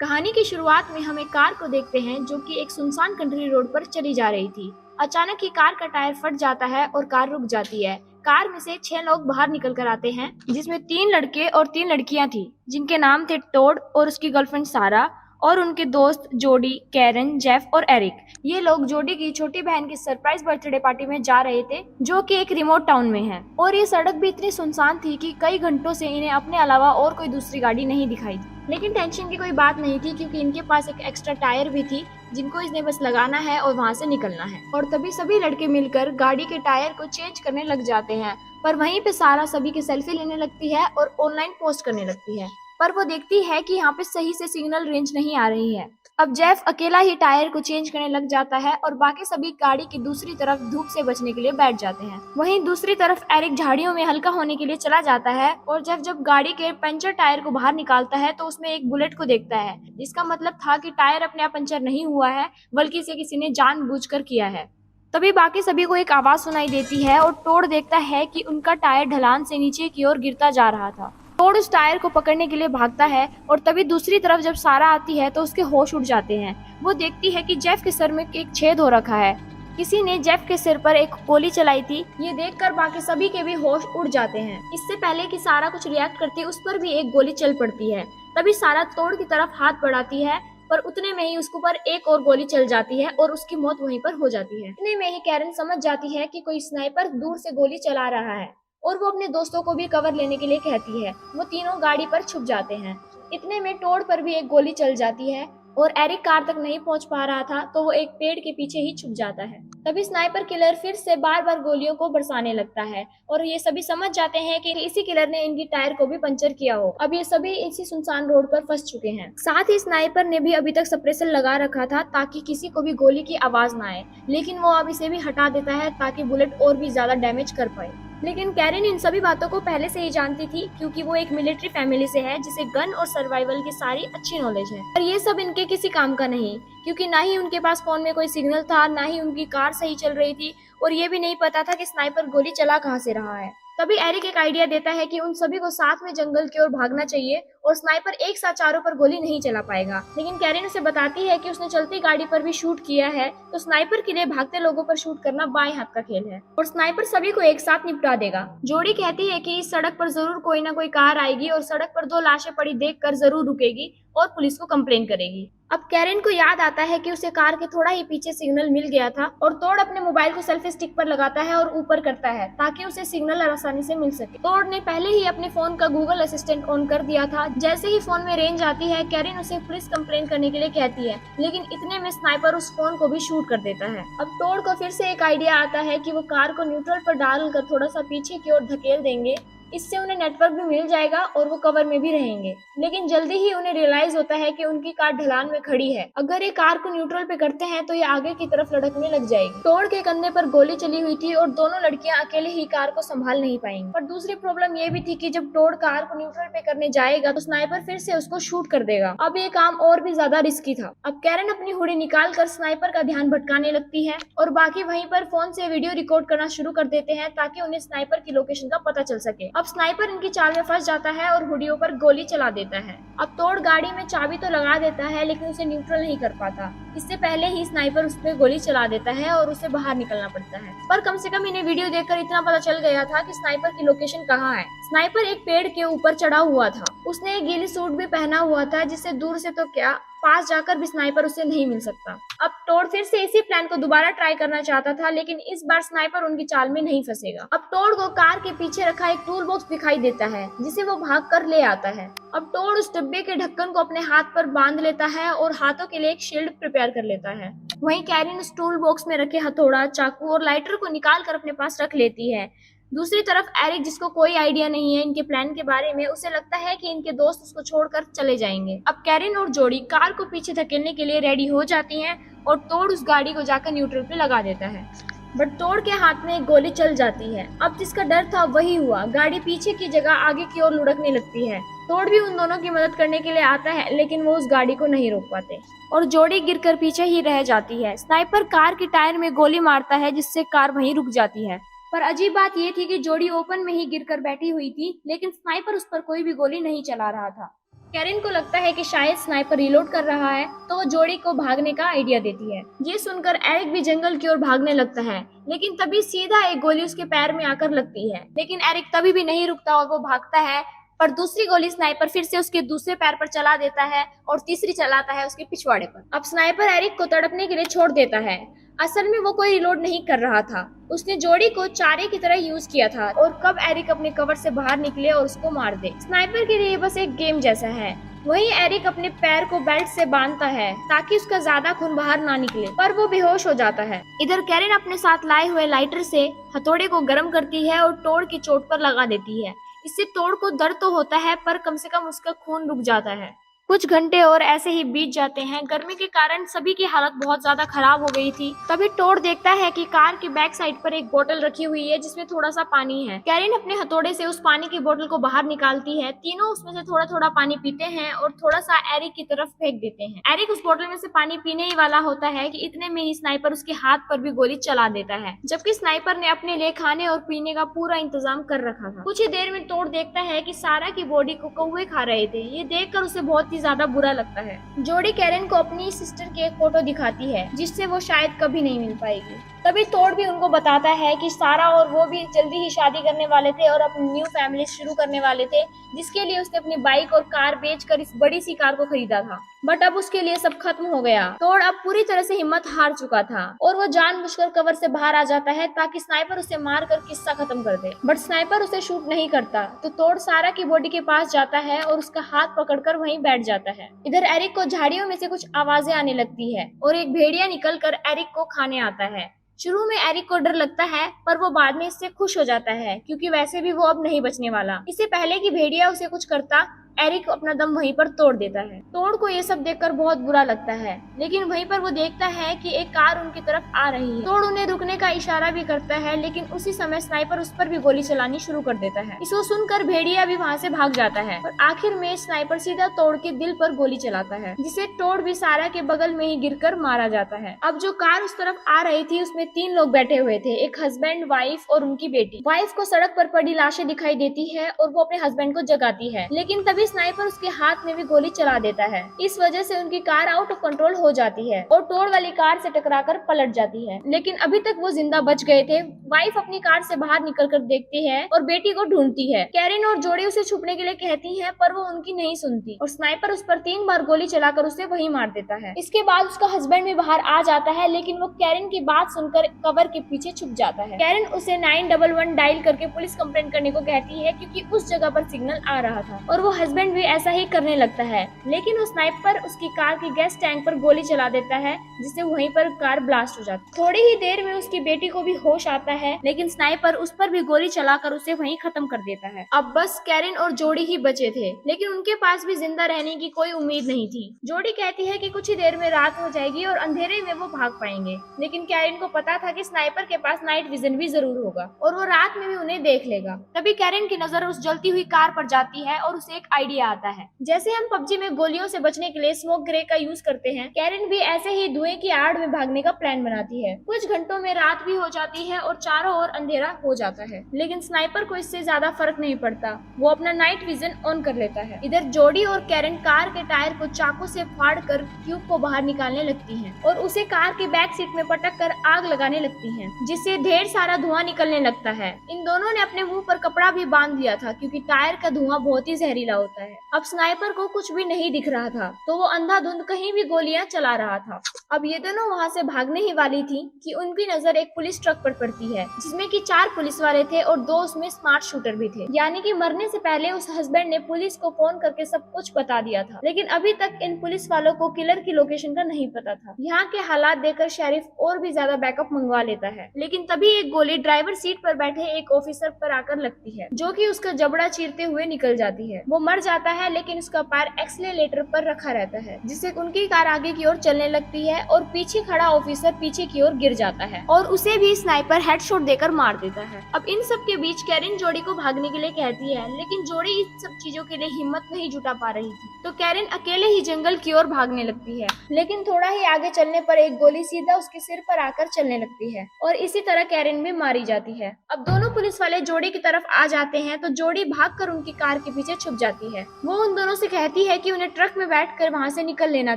कहानी की शुरुआत में हम एक कार को देखते हैं जो कि एक सुनसान कंट्री रोड पर चली जा रही थी। अचानक ही कार का टायर फट जाता है और कार रुक जाती है। कार में से 6 लोग बाहर निकल कर आते हैं, जिसमें 3 लड़के और 3 लड़कियां थी, जिनके नाम थे टोड और उसकी गर्लफ्रेंड सारा और उनके दोस्त जोडी, कैरन, जेफ और एरिक। ये लोग जोडी की छोटी बहन की सरप्राइज बर्थडे पार्टी में जा रहे थे, जो कि एक रिमोट टाउन में है। और ये सड़क भी इतनी सुनसान थी कि कई घंटों से इन्हें अपने अलावा और कोई दूसरी गाड़ी नहीं दिखाई दी। लेकिन टेंशन की कोई बात नहीं थी, क्योंकि इनके पास एक एक्स्ट्रा टायर भी थी, जिनको इसने बस लगाना है और वहाँ से निकलना है। और तभी सभी लड़के मिलकर गाड़ी के टायर को चेंज करने लग जाते हैं। पर वहीं पे सारा सभी की सेल्फी लेने लगती है और ऑनलाइन पोस्ट करने लगती है। पर वो देखती है कि यहाँ पे सही से सिग्नल रेंज नहीं आ रही है। अब जेफ अकेला ही टायर को चेंज करने लग जाता है और बाकी सभी गाड़ी की दूसरी तरफ धूप से बचने के लिए बैठ जाते हैं। वहीं दूसरी तरफ एरिक झाड़ियों में हल्का होने के लिए चला जाता है और जेफ जब गाड़ी के पंचर टायर को बाहर निकालता है तो उसमें एक बुलेट को देखता है, जिसका मतलब था कि टायर अपने आप पंचर नहीं हुआ है, बल्कि इसे किसी ने जानबूझकर किया है। तभी बाकी सभी को एक आवाज सुनाई देती है और टोड देखता है कि उनका टायर ढलान से नीचे की ओर गिरता जा रहा था। टोड उस टायर को पकड़ने के लिए भागता है और तभी दूसरी तरफ जब सारा आती है तो उसके होश उड़ जाते हैं। वो देखती है कि जेफ के सर में एक छेद हो रखा है। किसी ने जेफ के सिर पर एक गोली चलाई थी। ये देखकर बाकी सभी के भी होश उड़ जाते हैं। इससे पहले कि सारा कुछ रिएक्ट करती, उस पर भी एक गोली चल पड़ती है। तभी सारा टोड की तरफ हाथ बढ़ाती है, पर उतने में ही उसके ऊपर एक और गोली चल जाती है और उसकी मौत वहीं पर हो जाती है। इतने में ही कैरन समझ जाती है कि कोई स्नाइपर दूर से गोली चला रहा है और वो अपने दोस्तों को भी कवर लेने के लिए कहती है। वो तीनों गाड़ी पर छुप जाते हैं। इतने में टोड पर भी एक गोली चल जाती है और एरिक कार तक नहीं पहुंच पा रहा था, तो वो एक पेड़ के पीछे ही छुप जाता है। तभी स्नाइपर किलर फिर से बार बार गोलियों को बरसाने लगता है और ये सभी समझ जाते हैं कि इसी किलर ने इनकी टायर को भी पंचर किया हो। अब ये सभी इसी सुनसान रोड पर फंस चुके हैं। साथ ही स्नाइपर ने भी अभी तक सप्रेसर लगा रखा था ताकि किसी को भी गोली की आवाज ना आए, लेकिन वो अब इसे भी हटा देता है ताकि बुलेट और भी ज्यादा डैमेज कर पाए। लेकिन कैरन इन सभी बातों को पहले से ही जानती थी, क्योंकि वो एक मिलिट्री फैमिली से है जिसे गन और सर्वाइवल की सारी अच्छी नॉलेज है। और ये सब इनके किसी काम का नहीं, क्योंकि ना ही उनके पास फोन में कोई सिग्नल था, ना ही उनकी कार सही चल रही थी, और ये भी नहीं पता था कि स्नाइपर गोली चला कहाँ से रहा है। तभी एरिक एक आइडिया देता है कि उन सभी को साथ में जंगल की ओर भागना चाहिए और स्नाइपर एक साथ चारों पर गोली नहीं चला पाएगा। लेकिन कैरन उसे बताती है कि उसने चलती गाड़ी पर भी शूट किया है, तो स्नाइपर के लिए भागते लोगों पर शूट करना बाएं हाथ का खेल है और स्नाइपर सभी को एक साथ निपटा देगा। जोड़ी कहती है कि इस सड़क पर जरूर कोई ना कोई कार आएगी और सड़क पर 2 लाशें पड़ी देखकर जरूर रुकेगी और पुलिस को कंप्लेन करेगी। अब कैरन को याद आता है कि उसे कार के थोड़ा ही पीछे सिग्नल मिल गया था और तोड़ अपने मोबाइल को सेल्फी स्टिक पर लगाता है और ऊपर करता है ताकि उसे सिग्नल आसानी से मिल सके। तोड़ ने पहले ही अपने फोन का गूगल असिस्टेंट ऑन कर दिया था। जैसे ही फोन में रेंज आती है, कैरन उसे पुलिस कंप्लेन करने के लिए कहती है, लेकिन इतने में स्नाइपर उस फोन को भी शूट कर देता है। अब तोड़ को फिर से एक आइडिया आता है कि वो कार को न्यूट्रल पर डालकर थोड़ा सा पीछे की ओर धकेल देंगे, इससे उन्हें नेटवर्क भी मिल जाएगा और वो कवर में भी रहेंगे। लेकिन जल्दी ही उन्हें रियलाइज होता है कि उनकी कार ढलान में खड़ी है। अगर ये कार को न्यूट्रल पे करते हैं तो ये आगे की तरफ लड़कने लग जाएगी। तोड़ के कंधे पर गोली चली हुई थी और दोनों लड़कियां अकेले ही कार को संभाल नहीं पाएंगी। पर दूसरी प्रॉब्लम ये भी थी कि जब तोड़ कार को न्यूट्रल पे करने जाएगा तो स्नाइपर फिर से उसको शूट कर देगा। अब ये काम और भी ज्यादा रिस्की था। अब कैरन अपनी हुडी निकाल कर स्नाइपर का ध्यान भटकाने लगती है और बाकी वहीं पर फोन से वीडियो रिकॉर्ड करना शुरू कर देते हैं ताकि उन्हें स्नाइपर की लोकेशन का पता चल सके। अब स्नाइपर इनकी चाल में फंस जाता है और हुडियों पर गोली चला देता है। अब तोड़ गाड़ी में चाबी तो लगा देता है, लेकिन उसे न्यूट्रल नहीं कर पाता। इससे पहले ही स्नाइपर उस पर गोली चला देता है और उसे बाहर निकलना पड़ता है। पर कम से कम इन्हें वीडियो देखकर इतना पता चल गया था कि स्नाइपर की लोकेशन कहाँ है। स्नाइपर एक पेड़ के ऊपर चढ़ा हुआ था। उसने एक गीली सूट भी पहना हुआ था, जिससे दूर से तो क्या, पास जाकर भी स्नाइपर उसे नहीं मिल सकता। अब टोड फिर से इसी प्लान को दोबारा ट्राई करना चाहता था, लेकिन इस बार स्नाइपर उनकी चाल में नहीं फंसेगा। अब टोड को कार के पीछे रखा एक टूल बॉक्स दिखाई देता है, जिसे वो भाग कर ले आता है। अब टोड उस डिब्बे के ढक्कन को अपने हाथ पर बांध लेता है और हाथों के लिए एक शील्ड प्रिपेयर कर लेता है। वहीं कैरन उस टूल बॉक्स में रखे हथौड़ा, चाकू और लाइटर को निकाल कर अपने पास रख लेती है। दूसरी तरफ एरिक, जिसको कोई आइडिया नहीं है इनके प्लान के बारे में, उसे लगता है कि इनके दोस्त उसको छोड़कर चले जाएंगे। अब कैरन और जोड़ी कार को पीछे धकेलने के लिए रेडी हो जाती हैं और तोड़ उस गाड़ी को जाकर न्यूट्रल पे लगा देता है, बट तोड़ के हाथ में एक गोली चल जाती है। अब जिसका डर था वही हुआ, गाड़ी पीछे की जगह आगे की ओर लुढ़कने लगती है। तोड़ भी उन दोनों की मदद करने के लिए आता है, लेकिन वो उस गाड़ी को नहीं रोक पाते और जोड़ी गिरकर पीछे ही रह जाती है। स्नाइपर कार के टायर में गोली मारता है, जिससे कार वहीं रुक जाती है। पर अजीब बात ये थी कि जोड़ी ओपन में ही गिरकर बैठी हुई थी, लेकिन स्नाइपर उस पर कोई भी गोली नहीं चला रहा था। कैरिन को लगता है कि शायद स्नाइपर रिलोड कर रहा है, तो वो जोड़ी को भागने का आइडिया देती है। ये सुनकर एरिक भी जंगल की ओर भागने लगता है, लेकिन तभी सीधा एक गोली उसके पैर में आकर लगती है। लेकिन एरिक तभी भी नहीं रुकता और वो भागता है, पर दूसरी गोली स्नाइपर फिर से उसके दूसरे पैर पर चला देता है और तीसरी चलाता है उसके पिछवाड़े पर। अब स्नाइपर एरिक को तड़पने के लिए छोड़ देता है। असल में वो कोई रिलोड नहीं कर रहा था, उसने जोड़ी को चारे की तरह यूज किया था और कब एरिक अपने कवर से बाहर निकले और उसको मार दे। स्नाइपर के लिए बस एक गेम जैसा है। वहीं एरिक अपने पैर को बेल्ट से बांधता है ताकि उसका ज्यादा खून बाहर ना निकले, पर वो बेहोश हो जाता है। इधर कैरिन अपने साथ लाए हुए लाइटर से हथौड़े को गर्म करती है और तोड़ की चोट पर लगा देती है। इससे तोड़ को दर्द तो होता है, पर कम से कम उसका खून रुक जाता है। कुछ घंटे और ऐसे ही बीत जाते हैं। गर्मी के कारण सभी की हालत बहुत ज्यादा खराब हो गई थी। तभी टोड देखता है कि कार की बैक साइड पर एक बोतल रखी हुई है जिसमें थोड़ा सा पानी है। कैरिन अपने हथौड़े से उस पानी की बोतल को बाहर निकालती है। तीनों उसमें से थोड़ा थोड़ा पानी पीते हैं और थोड़ा सा एरिक की तरफ फेंक देते हैं। एरिक उस बोतल में से पानी पीने ही वाला होता है कि इतने में ही स्नाइपर उसके हाथ पर भी गोली चला देता है, जबकि स्नाइपर ने अपने लिए खाने और पीने का पूरा इंतजाम कर रखा था। कुछ ही देर में टोड देखता है कि सारा की बॉडी को कौवे खा रहे थे। ये देखकर उसे बहुत ही ज्यादा बुरा लगता है। जोड़ी कैरिन को अपनी सिस्टर की एक फोटो दिखाती है जिससे वो शायद कभी नहीं मिल पाएगी। तभी टोड भी उनको बताता है कि सारा और वो भी जल्दी ही शादी करने वाले थे और अपनी न्यू फैमिली शुरू करने वाले थे, जिसके लिए उसने अपनी बाइक और कार बेचकर इस बड़ी सी कार को खरीदा था। बट अब उसके लिए सब खत्म हो गया। टोड अब पूरी तरह से हिम्मत हार चुका था और वो जानबूझकर कवर से बाहर आ जाता है ताकि स्नाइपर उसे मार कर किस्सा खत्म कर दे। बट स्नाइपर उसे शूट नहीं करता, तो टोड सारा की बॉडी के पास जाता है और उसका हाथ पकड़कर वहीं बैठ जाता है। इधर एरिक को झाड़ियों में से कुछ आवाजें आने लगती है और एक भेड़िया निकलकर एरिक को खाने आता है। शुरू में एरिक को डर लगता है, पर वो बाद में इससे खुश हो जाता है क्योंकि वैसे भी वो अब नहीं बचने वाला। इससे पहले कि भेड़िया उसे कुछ करता, एरिक अपना दम वहीं पर तोड़ देता है। टोड को ये सब देखकर बहुत बुरा लगता है, लेकिन वहीं पर वो देखता है कि एक कार उनकी तरफ आ रही है। टोड उन्हें रुकने का इशारा भी करता है, लेकिन उसी समय स्नाइपर उस पर भी गोली चलानी शुरू कर देता है। इसको सुनकर भेड़िया भी वहाँ से भाग जाता है और आखिर में स्नाइपर सीधा टोड के दिल पर गोली चलाता है, जिससे टोड भी सारा के बगल में ही गिरकर मारा जाता है। अब जो कार उस तरफ आ रही थी उसमें 3 लोग बैठे हुए थे, एक हस्बैंड, वाइफ और उनकी बेटी। वाइफ को सड़क पर पड़ी लाशें दिखाई देती है और वो अपने हस्बैंड को जगाती है, लेकिन तभी स्नाइपर उसके हाथ में भी गोली चला देता है। इस वजह से उनकी कार आउट ऑफ कंट्रोल हो जाती है और टोड वाली कार से टकराकर पलट जाती है। लेकिन अभी तक वो जिंदा बच गए थे। वाइफ अपनी कार से बाहर निकलकर देखती है और बेटी को ढूंढती है। कैरिन और जोड़ी उसे छुपने के लिए कहती है, पर वो उनकी नहीं सुनती और स्नाइपर उस पर 3 बार गोली चलाकर उसे वहीं मार देता है। इसके बाद उसका हस्बैंड भी बाहर आ जाता है, लेकिन वो कैरिन की बात सुनकर कवर के पीछे छुप जाता है। कैरिन उसे 911 डायल करके पुलिस कंप्लेंट करने को कहती है क्योंकि उस जगह पर सिग्नल आ रहा था और वो हस्बैंड भी ऐसा ही करने लगता है, लेकिन वो स्नाइपर उसकी कार की गैस टैंक पर गोली चला देता है, जिससे वहीं पर कार ब्लास्ट हो जाती है। थोड़ी ही देर में उसकी बेटी को भी होश आता है, लेकिन स्नाइपर उस पर भी गोली चलाकर उसे वहीं खत्म कर देता है। अब बस कैरिन और जोड़ी ही बचे थे, लेकिन उनके पास भी जिंदा रहने की कोई उम्मीद नहीं थी। जोड़ी कहती है कि कुछ ही देर में रात हो जाएगी और अंधेरे में वो भाग पाएंगे, लेकिन कैरिन को पता था कि स्नाइपर के पास नाइट विजन भी जरूर होगा और वो रात में भी उन्हें देख लेगा। तभी कैरिन की नजर उस जलती हुई कार पर जाती है और उसे एक आइडिया आता है। जैसे हम पबजी में गोलियों से बचने के लिए स्मोक ग्रे का यूज करते हैं, कैरिन भी ऐसे ही धुएं की आड़ में भागने का प्लान बनाती है। कुछ घंटों में रात भी हो जाती है और चारों ओर अंधेरा हो जाता है, लेकिन स्नाइपर को इससे ज्यादा फर्क नहीं पड़ता। वो अपना नाइट विजन ऑन कर लेता है। इधर जोड़ी और कैरिन कार के टायर को चाकू से फाड़ कर ट्यूब को बाहर निकालने लगती हैं और उसे कार के बैक सीट में पटक कर आग लगाने लगती हैं, जिससे ढेर सारा धुआं निकलने लगता है। इन दोनों ने अपने मुंह पर कपड़ा भी बांध दिया था क्योंकि टायर का धुआं बहुत ही जहरीला होता है। अब स्नाइपर को कुछ भी नहीं दिख रहा था, तो वो अंधाधुंध कहीं भी गोलियां चला रहा था। अब ये दोनों वहाँ से भागने ही वाली थी कि उनकी नजर एक पुलिस ट्रक पर पड़ती है, जिसमें कि 4 पुलिस वाले थे और 2 उसमें स्मार्ट शूटर भी थे। यानी कि मरने से पहले उस हस्बैंड ने पुलिस को फोन करके सब कुछ बता दिया था, लेकिन अभी तक इन पुलिस वालों को किलर की लोकेशन का नहीं पता था। यहाँ के हालात देखकर शेरिफ और भी ज्यादा बैकअप मंगवा लेता है, लेकिन तभी एक गोली ड्राइवर सीट पर बैठे एक ऑफिसर पर आकर लगती है, जो कि उसका जबड़ा चीरते हुए निकल जाती है। वो मर जाता है, लेकिन उसका पैर एक्सीलरेटर पर रखा रहता है, जिससे उनकी कार आगे की ओर चलने लगती है और पीछे खड़ा ऑफिसर पीछे की ओर गिर जाता है और उसे भी स्नाइपर हेडशॉट देकर मार देता है। अब इन सब के बीच कैरिन जोड़ी को भागने के लिए कहती है, लेकिन जोड़ी इन सब चीजों के लिए हिम्मत नहीं जुटा पा रही थी, तो कैरिन अकेले ही जंगल की ओर भागने लगती है। लेकिन थोड़ा ही आगे चलने पर एक गोली सीधा उसके सिर पर आकर चलने लगती है और इसी तरह कैरिन भी मारी जाती है। अब दोनों पुलिस वाले जोड़ी की तरफ आ जाते हैं, तो जोड़ी भागकर उनकी कार के पीछे छुप जाती जाती है। वो उन दोनों से कहती है कि उन्हें ट्रक में बैठकर वहाँ से निकल लेना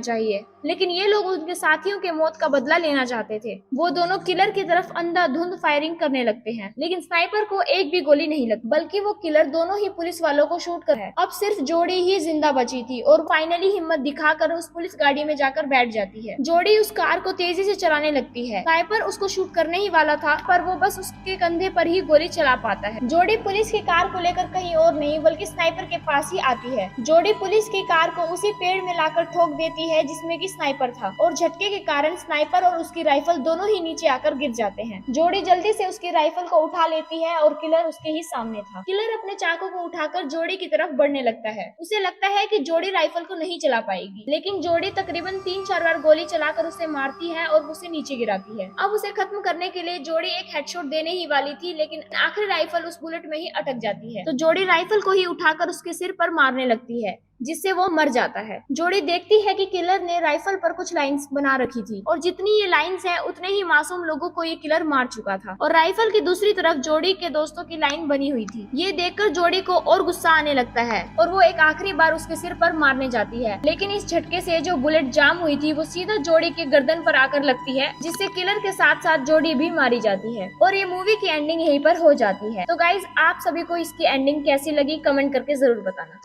चाहिए, लेकिन ये लोग उनके साथियों के मौत का बदला लेना चाहते थे। वो दोनों किलर की तरफ अंधाधुंध फायरिंग करने लगते हैं, लेकिन स्नाइपर को एक भी गोली नहीं लगती, बल्कि वो किलर दोनों ही पुलिस वालों को शूट कर है। अब सिर्फ जोड़ी ही जिंदा बची थी और फाइनली हिम्मत दिखाकर उस पुलिस गाड़ी में जाकर बैठ जाती है। जोड़ी उस कार को तेजी से चलाने लगती है। स्नाइपर उसको शूट करने ही वाला था, पर वो बस उसके कंधे पर ही गोली चला पाता है। जोड़ी पुलिस की कार को लेकर कहीं और नहीं बल्कि स्नाइपर के पास ही आती है। जोड़ी पुलिस की कार को उसी पेड़ में लाकर ठोक देती है जिसमें कि स्नाइपर था, और झटके के कारण स्नाइपर और उसकी राइफल दोनों ही नीचे आकर गिर जाते हैं। जोड़ी जल्दी से उसकी राइफल को उठा लेती है और किलर उसके ही सामने था। किलर अपने चाकू को उठाकर जोड़ी की तरफ बढ़ने लगता है। उसे लगता है कि जोड़ी राइफल को नहीं चला पाएगी, लेकिन जोड़ी तकरीबन 3-4 बार गोली चलाकर उसे मारती है और उसे नीचे गिराती है। अब उसे खत्म करने के लिए जोड़ी एक हेडशॉट देने ही वाली थी, लेकिन आखिरी राइफल उस बुलेट में ही अटक जाती है। तो जोड़ी राइफल को ही उठाकर उसके सिर पर मारने लगती है, जिससे वो मर जाता है। जोड़ी देखती है कि किलर ने राइफल पर कुछ लाइंस बना रखी थी, और जितनी ये लाइंस हैं उतने ही मासूम लोगों को ये किलर मार चुका था। और राइफल की दूसरी तरफ जोड़ी के दोस्तों की लाइन बनी हुई थी। ये देखकर जोड़ी को और गुस्सा आने लगता है और वो एक आखिरी बार उसके सिर पर मारने जाती है, लेकिन इस झटके से जो बुलेट जाम हुई थी वो सीधा जोड़ी के गर्दन पर आकर लगती है, जिससे किलर के साथ साथ जोड़ी भी मारी जाती है। और ये मूवी की एंडिंग यहीं पर हो जाती है। तो गाइज, आप सभी को इसकी एंडिंग कैसी लगी कमेंट करके जरूर बताना।